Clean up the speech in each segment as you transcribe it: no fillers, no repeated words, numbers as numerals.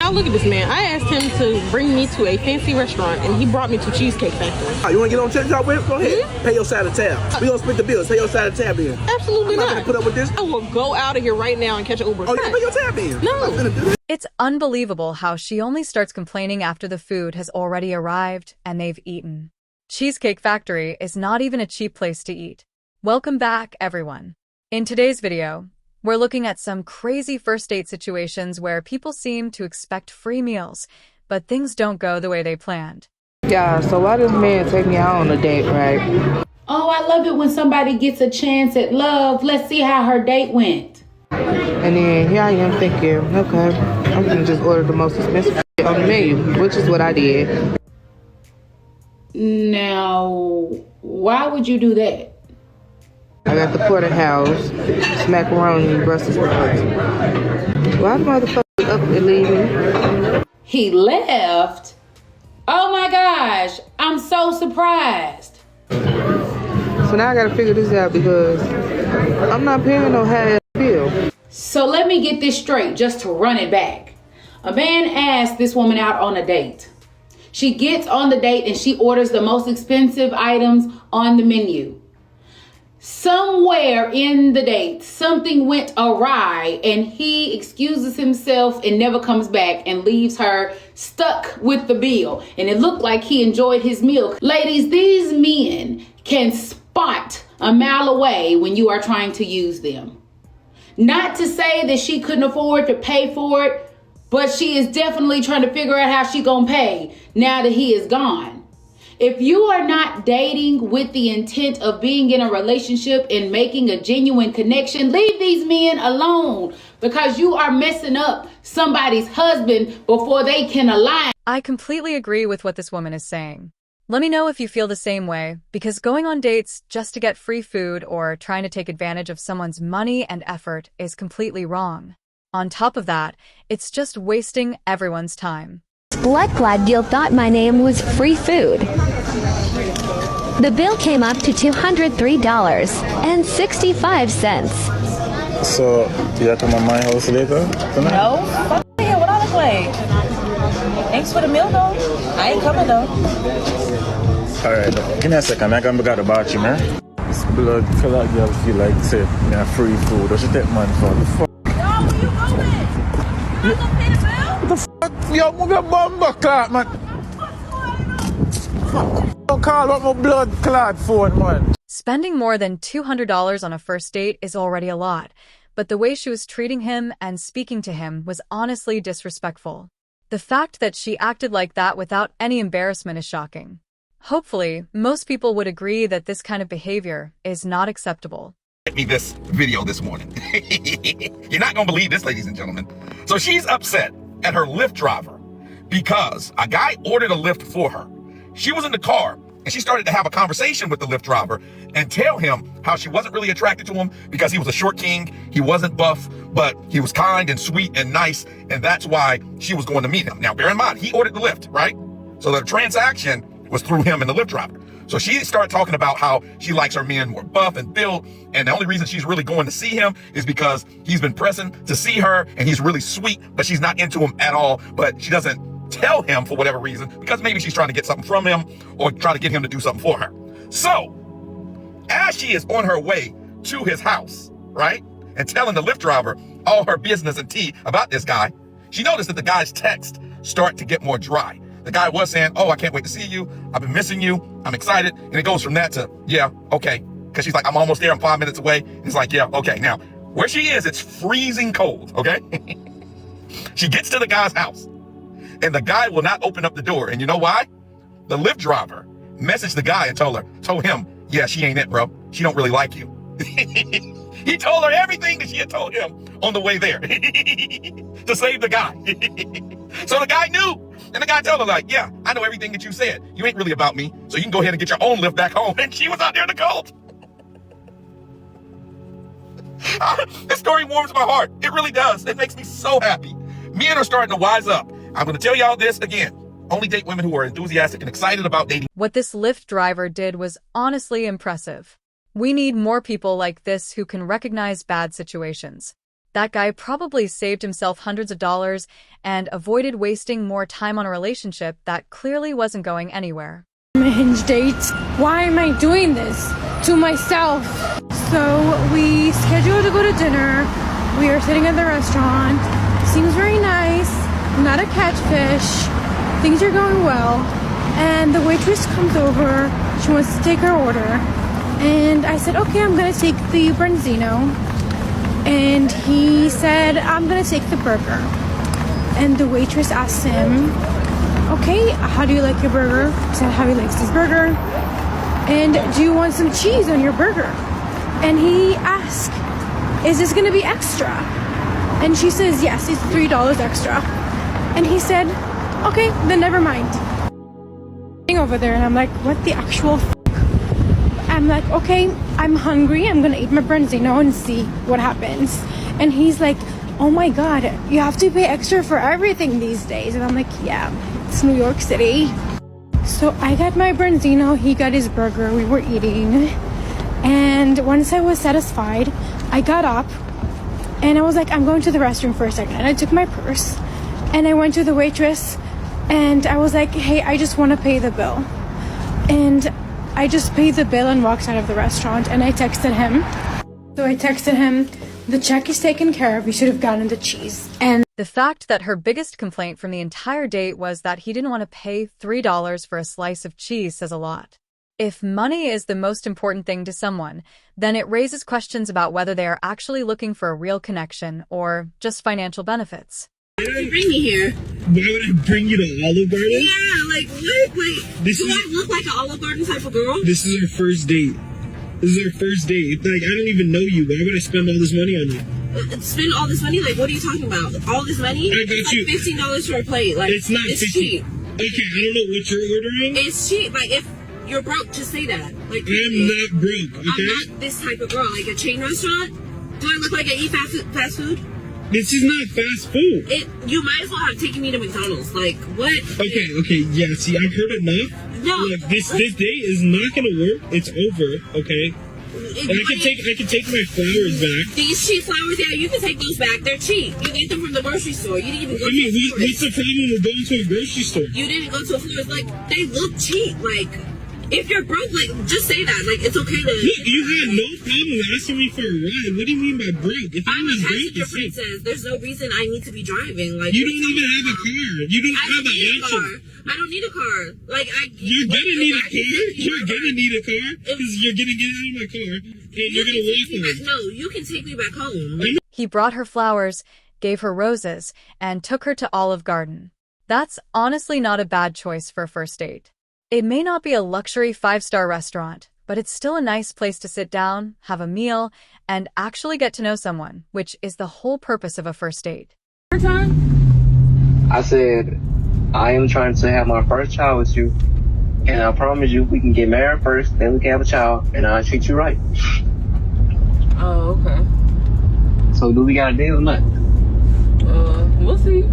Now look at this man. I asked him to bring me to a fancy restaurant, and he brought me to Cheesecake Factory. Oh, you want to get on TikTok with him? Go ahead. Pay your side of tab. We gonna split the bills. Pay your side of tab in. Absolutely I'm not gonna put up with this. I will go out of here right now and catch an Uber. Oh, you can pay your tab in. No. I'm gonna do this. It's unbelievable how she only starts complaining after the food has already arrived and they've eaten. Cheesecake Factory is not even a cheap place to eat. Welcome back, everyone. In today's video, we're looking at some crazy first date situations where people seem to expect free meals, but things don't go the way they planned. Yeah, so why does man take me out on a date, right? Oh, I love it when somebody gets a chance at love. Let's see how her date went. And then here I am thinking, okay, I'm gonna just order the most expensive on the menu, which is what I did. Now, why would you do that? I got the porterhouse, macaroni, Brussels sprouts. Why the motherfucker up and leaving? He left? Oh my gosh, I'm so surprised. So now I gotta figure this out because I'm not paying no half bill. So let me get this straight just to run it back. A man asked this woman out on a date. She gets on the date and she orders the most expensive items on the menu. Somewhere in the date, something went awry and he excuses himself and never comes back and leaves her stuck with the bill. And it looked like he enjoyed his meal. Ladies, these men can spot a mile away when you are trying to use them. Not to say that she couldn't afford to pay for it, but she is definitely trying to figure out how she gonna pay now that he is gone. If you are not dating with the intent of being in a relationship and making a genuine connection, leave these men alone because you are messing up somebody's husband before they can align. I completely agree with what this woman is saying. Let me know if you feel the same way, because going on dates just to get free food or trying to take advantage of someone's money and effort is completely wrong. On top of that, it's just wasting everyone's time. Blood Clot deal thought my name was free food. The bill came up to $203.65. So, you have to come at my house later tonight? No, fuck here, what I look like? Thanks for the meal though. I ain't coming though. Alright, give me a second, I can got the bathroom, man. This blood clot girl feel like say, me a free food. What she take man for? The fuck? Yo, where you going? You gonna pay the bill? What the fuck? Yo, move your bumper clot, man. Fuck. Don't call up my blood clot phone, man. Spending more than $200 on a first date is already a lot, but the way she was treating him and speaking to him was honestly disrespectful. The fact that she acted like that without any embarrassment is shocking. Hopefully, most people would agree that this kind of behavior is not acceptable. Me this video this morning. You're not gonna believe this, ladies and gentlemen. So she's upset at her Lyft driver because a guy ordered a Lyft for her. She was in the car and she started to have a conversation with the Lyft driver and tell him how she wasn't really attracted to him because he was a short king, he wasn't buff, but he was kind and sweet and nice, and that's why she was going to meet him. Now, bear in mind, he ordered the Lyft, right? So the transaction was through him and the Lyft driver. So she started talking about how she likes her men more buff and built, and the only reason she's really going to see him is because he's been pressing to see her, and he's really sweet, but she's not into him at all, but she doesn't tell him for whatever reason, because maybe she's trying to get something from him or try to get him to do something for her. So, as she is on her way to his house, right, and telling the Lyft driver all her business and tea about this guy, she noticed that the guy's text start to get more dry. The guy was saying, oh, I can't wait to see you. I've been missing you. I'm excited. And it goes from that to, yeah, okay. Because she's like, I'm almost there. I'm 5 minutes away. It's like, yeah, okay. Now, where she is, it's freezing cold, okay? She gets to the guy's house, and the guy will not open up the door. And you know why? The Lyft driver messaged the guy and told him, yeah, she ain't it, bro. She don't really like you. He told her everything that she had told him on the way there to save the guy. So the guy knew. And the guy told her, like, yeah, I know everything that you said. You ain't really about me, so you can go ahead and get your own Lyft back home. And she was out there in the cold. This story warms my heart. It really does. It makes me so happy. Men are starting to wise up. I'm going to tell y'all this again. Only date women who are enthusiastic and excited about dating. What this Lyft driver did was honestly impressive. We need more people like this who can recognize bad situations. That guy probably saved himself hundreds of dollars and avoided wasting more time on a relationship that clearly wasn't going anywhere. My Hinge date. Why am I doing this to myself? So we scheduled to go to dinner. We are sitting at the restaurant. Seems very nice. Not a catfish. Things are going well. And the waitress comes over. She wants to take her order. And I said, okay, I'm gonna take the branzino. And he said, I'm gonna take the burger. And the waitress asked him, okay, how do you like your burger? He said how he likes his burger. And do you want some cheese on your burger? And he asked, is this gonna be extra? And she says, yes, it's $3 extra. And he said, okay, then never mind. Over there, and I'm like, what the actual f***? I'm like, okay, I'm hungry. I'm gonna eat my branzino and see what happens. And he's like, oh my god, you have to pay extra for everything these days. And I'm like, yeah, it's New York City. So I got my branzino, he got his burger, we were eating. And once I was satisfied, I got up and I was like, I'm going to the restroom for a second. And I took my purse and I went to the waitress and I was like, hey, I just want to pay the bill. And I just paid the bill and walked out of the restaurant, and I texted him. So I texted him, the check is taken care of, you should have gotten the cheese. And the fact that her biggest complaint from the entire date was that he didn't want to pay $3 for a slice of cheese says a lot. If money is the most important thing to someone, then it raises questions about whether they are actually looking for a real connection or just financial benefits. Why did you bring me here? Why would I bring you to Olive Garden? Yeah, like, what? Wait, do I look like an Olive Garden type of girl? This is our first date. This is our first date. Like, I don't even know you. Why would I spend all this money on you? Spend all this money? Like, what are you talking about? All this money? I got you. Like $15 for a plate. Like, it's not it's 15. cheap. Okay, I don't know what you're ordering. It's cheap. Like, if you're broke, just say that. Like, I'm not broke, okay? I'm not this type of girl. Like, a chain restaurant? Do I look like I eat fast food? This is not fast food. You might as well have taken me to McDonald's. Like, what? Okay, yeah, see, I've heard enough. No. Look, this date is not gonna work. It's over, okay? And I can take my flowers back. These cheap flowers, yeah, you can take those back. They're cheap. You get them from the grocery store. You didn't even go to a florist. What's the problem with going to a grocery store? You didn't go to a florist. Like, they look cheap. Like, if you're broke, like, just say that. Like, it's okay to... Look, you had no problem asking me for a ride. What do you mean by broke? If I'm a passenger princess. There's no reason I need to be driving. Like, you don't even have a car. You don't have an option. I don't need a car. Like, you're gonna need a car. You're gonna need a car because you're gonna get out of my car and you're gonna walk home. No, you can take me back home. He brought her flowers, gave her roses, and took her to Olive Garden. That's honestly not a bad choice for a first date. It may not be a luxury 5-star restaurant, but it's still a nice place to sit down, have a meal, and actually get to know someone, which is the whole purpose of a first date. I said, I am trying to have my first child with you, and I promise you we can get married first, then we can have a child, and I'll treat you right. Oh, okay. So do we got a deal or not? We'll see.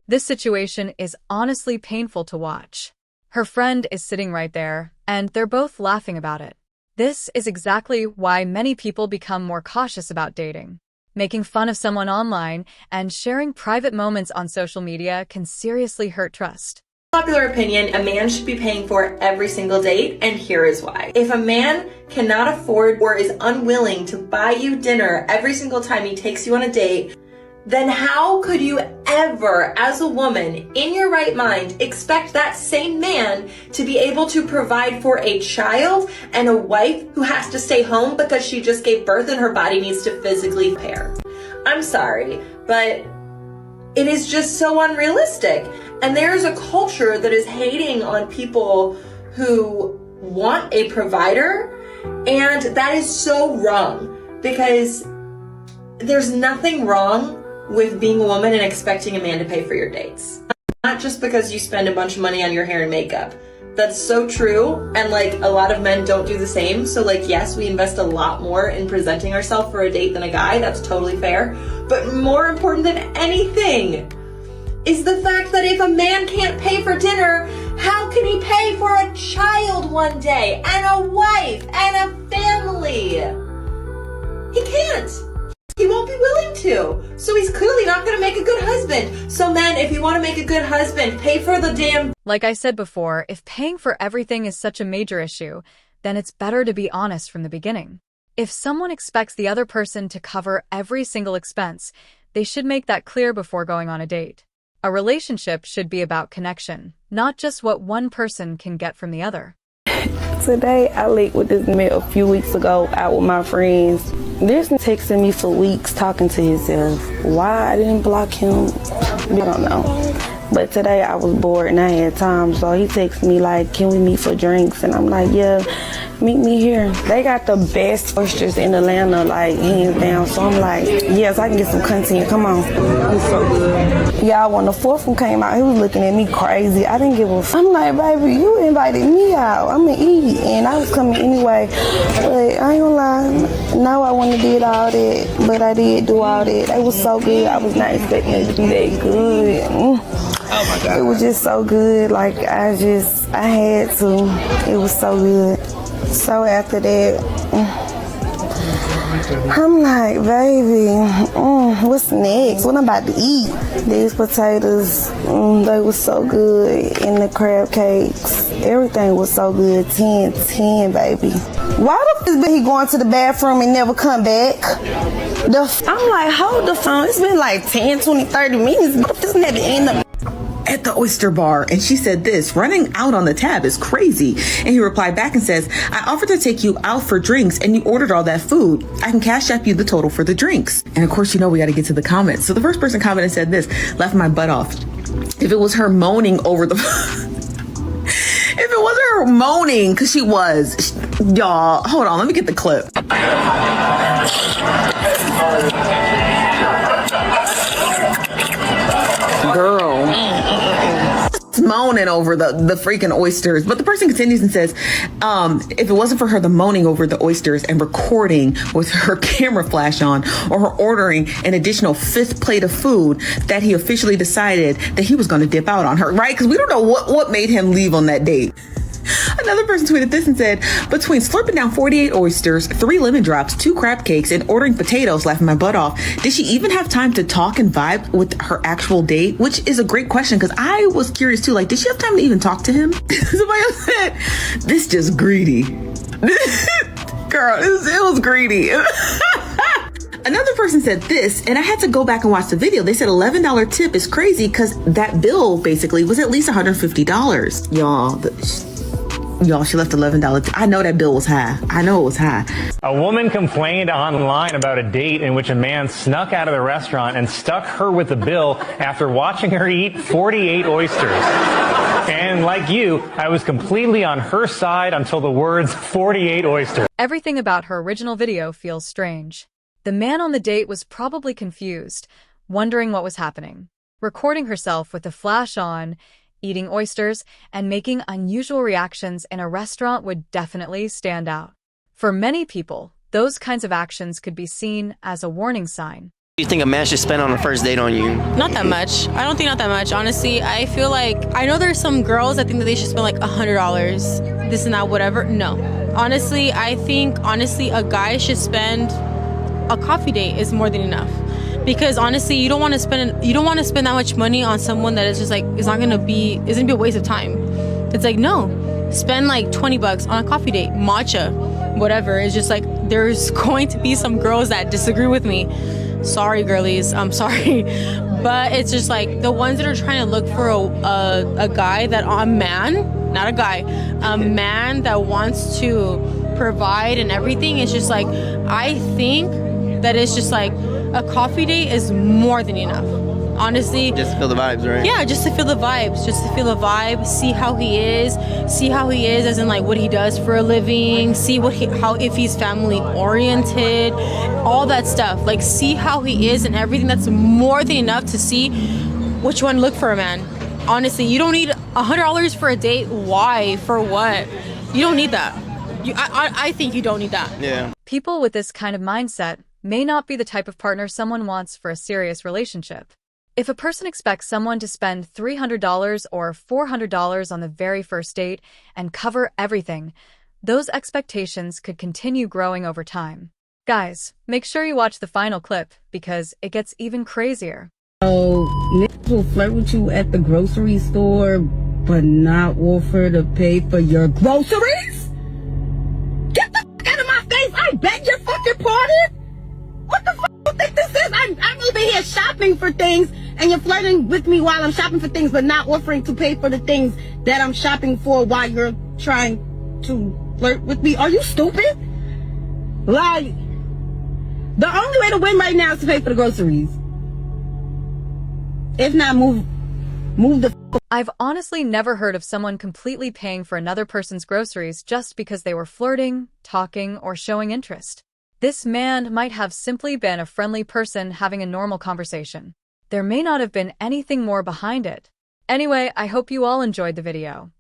This situation is honestly painful to watch. Her friend is sitting right there, and they're both laughing about it. This is exactly why many people become more cautious about dating. Making fun of someone online and sharing private moments on social media can seriously hurt trust. Popular opinion, a man should be paying for every single date, and here is why. If a man cannot afford or is unwilling to buy you dinner every single time he takes you on a date, then how could you ever, as a woman, in your right mind, expect that same man to be able to provide for a child and a wife who has to stay home because she just gave birth and her body needs to physically prepare? I'm sorry, but it is just so unrealistic. And there's a culture that is hating on people who want a provider, and that is so wrong, because there's nothing wrong with being a woman and expecting a man to pay for your dates. Not just because you spend a bunch of money on your hair and makeup. That's so true, and like a lot of men don't do the same. So like, yes, we invest a lot more in presenting ourselves for a date than a guy. That's totally fair. But more important than anything is the fact that if a man can't pay for dinner, how can he pay for a child one day and a wife and a family? He can't. he won't be willing to. So he's clearly not going to make a good husband. So men, if you want to make a good husband, pay for the damn... Like I said before, if paying for everything is such a major issue, then it's better to be honest from the beginning. If someone expects the other person to cover every single expense, they should make that clear before going on a date. A relationship should be about connection, not just what one person can get from the other. Today, I linked with this man a few weeks ago out with my friends. This man texting me for weeks talking to himself. Why I didn't block him, I don't know. But today I was bored and I had time, so he texted me like, can we meet for drinks? And I'm like, yeah, meet me here. They got the best oysters in Atlanta, like hands down. So I'm like, yes, I can get some content, come on. It's so good. Yeah, when the fourth one came out, he was looking at me crazy. I didn't give a f. I'm like, baby, you invited me out. I'm gonna eat. And I was coming anyway. But I ain't gonna lie, no, I wouldn't have did all that, but I did do all that. It was so good. I was not expecting it to be that good. Oh my God. It was just so good. Like, I had to. It was so good. So after that, I'm like, baby, what's next? What I'm about to eat? These potatoes, they were so good. And the crab cakes, everything was so good. 10, baby. Why the f*** is he going to the bathroom and never come back? I'm like, hold the phone. It's been like 10, 20, 30 minutes. But this never end up at the oyster bar, and she said this, running out on the tab is crazy. And he replied back and says, I offered to take you out for drinks and you ordered all that food. I can cash app you the total for the drinks. And of course, you know, we got to get to the comments. So the first person commented said this, laughed my butt off. If it was her moaning over the if it wasn't her moaning, because she was, y'all, hold on, let me get the clip. Girl, moaning over the freaking oysters. But the person continues and says, if it wasn't for her the moaning over the oysters and recording with her camera flash on, or her ordering an additional 5th plate of food, that he officially decided that he was going to dip out on her, right? Because we don't know what made him leave on that date. Another person tweeted this and said, between slurping down 48 oysters, 3 lemon drops, 2 crab cakes, and ordering potatoes, laughing my butt off, did she even have time to talk and vibe with her actual date? Which is a great question, because I was curious too. Like, did she have time to even talk to him? Somebody else said, this just greedy. Girl, it was greedy. Another person said this, and I had to go back and watch the video. They said $11 tip is crazy because that bill basically was at least $150. Y'all, she left $11. I know that bill was high. I know it was high. A woman complained online about a date in which a man snuck out of the restaurant and stuck her with the bill after watching her eat 48 oysters. And like you, I was completely on her side until the words 48 oysters. Everything about her original video feels strange. The man on the date was probably confused, wondering what was happening. Recording herself with the flash on, eating oysters, and making unusual reactions in a restaurant would definitely stand out. For many people, those kinds of actions could be seen as a warning sign. What do you think a man should spend on a first date on you? Not that much. I don't think not that much. Honestly, I feel like, I know there's some girls that think that they should spend like $100, this and that, whatever. No. Honestly, I think, a guy should spend, a coffee date is more than enough. Because honestly, you don't want to spend that much money on someone that is just like, it's gonna be a waste of time. It's like, no, spend like $20 on a coffee date, matcha, whatever. It's just like, there's going to be some girls that disagree with me. Sorry, girlies, I'm sorry. But it's just like, the ones that are trying to look for a guy a man that wants to provide and everything, it's just like, I think that it's just like, a coffee date is more than enough. Honestly. Just to feel the vibes, right? Yeah, just to feel the vibes. Just to feel the vibe, see how he is as in like what he does for a living, see if he's family oriented, all that stuff. Like, see how he is and everything. That's more than enough to see which one look for a man. Honestly, you don't need $100 for a date. Why? For what? You don't need that. I think you don't need that. Yeah. People with this kind of mindset may not be the type of partner someone wants for a serious relationship. If a person expects someone to spend $300 or $400 on the very first date and cover everything, those expectations could continue growing over time. Guys, make sure you watch the final clip because it gets even crazier. So, niggas will flirt with you at the grocery store, but not offer to pay for your groceries? Get the fuck out of my face! I beg your fucking pardon? What the fuck do you think this is? I'm over here shopping for things, and you're flirting with me while I'm shopping for things, but not offering to pay for the things that I'm shopping for while you're trying to flirt with me. Are you stupid? Like, the only way to win right now is to pay for the groceries. If not, move the I've honestly never heard of someone completely paying for another person's groceries just because they were flirting, talking, or showing interest. This man might have simply been a friendly person having a normal conversation. There may not have been anything more behind it. Anyway, I hope you all enjoyed the video.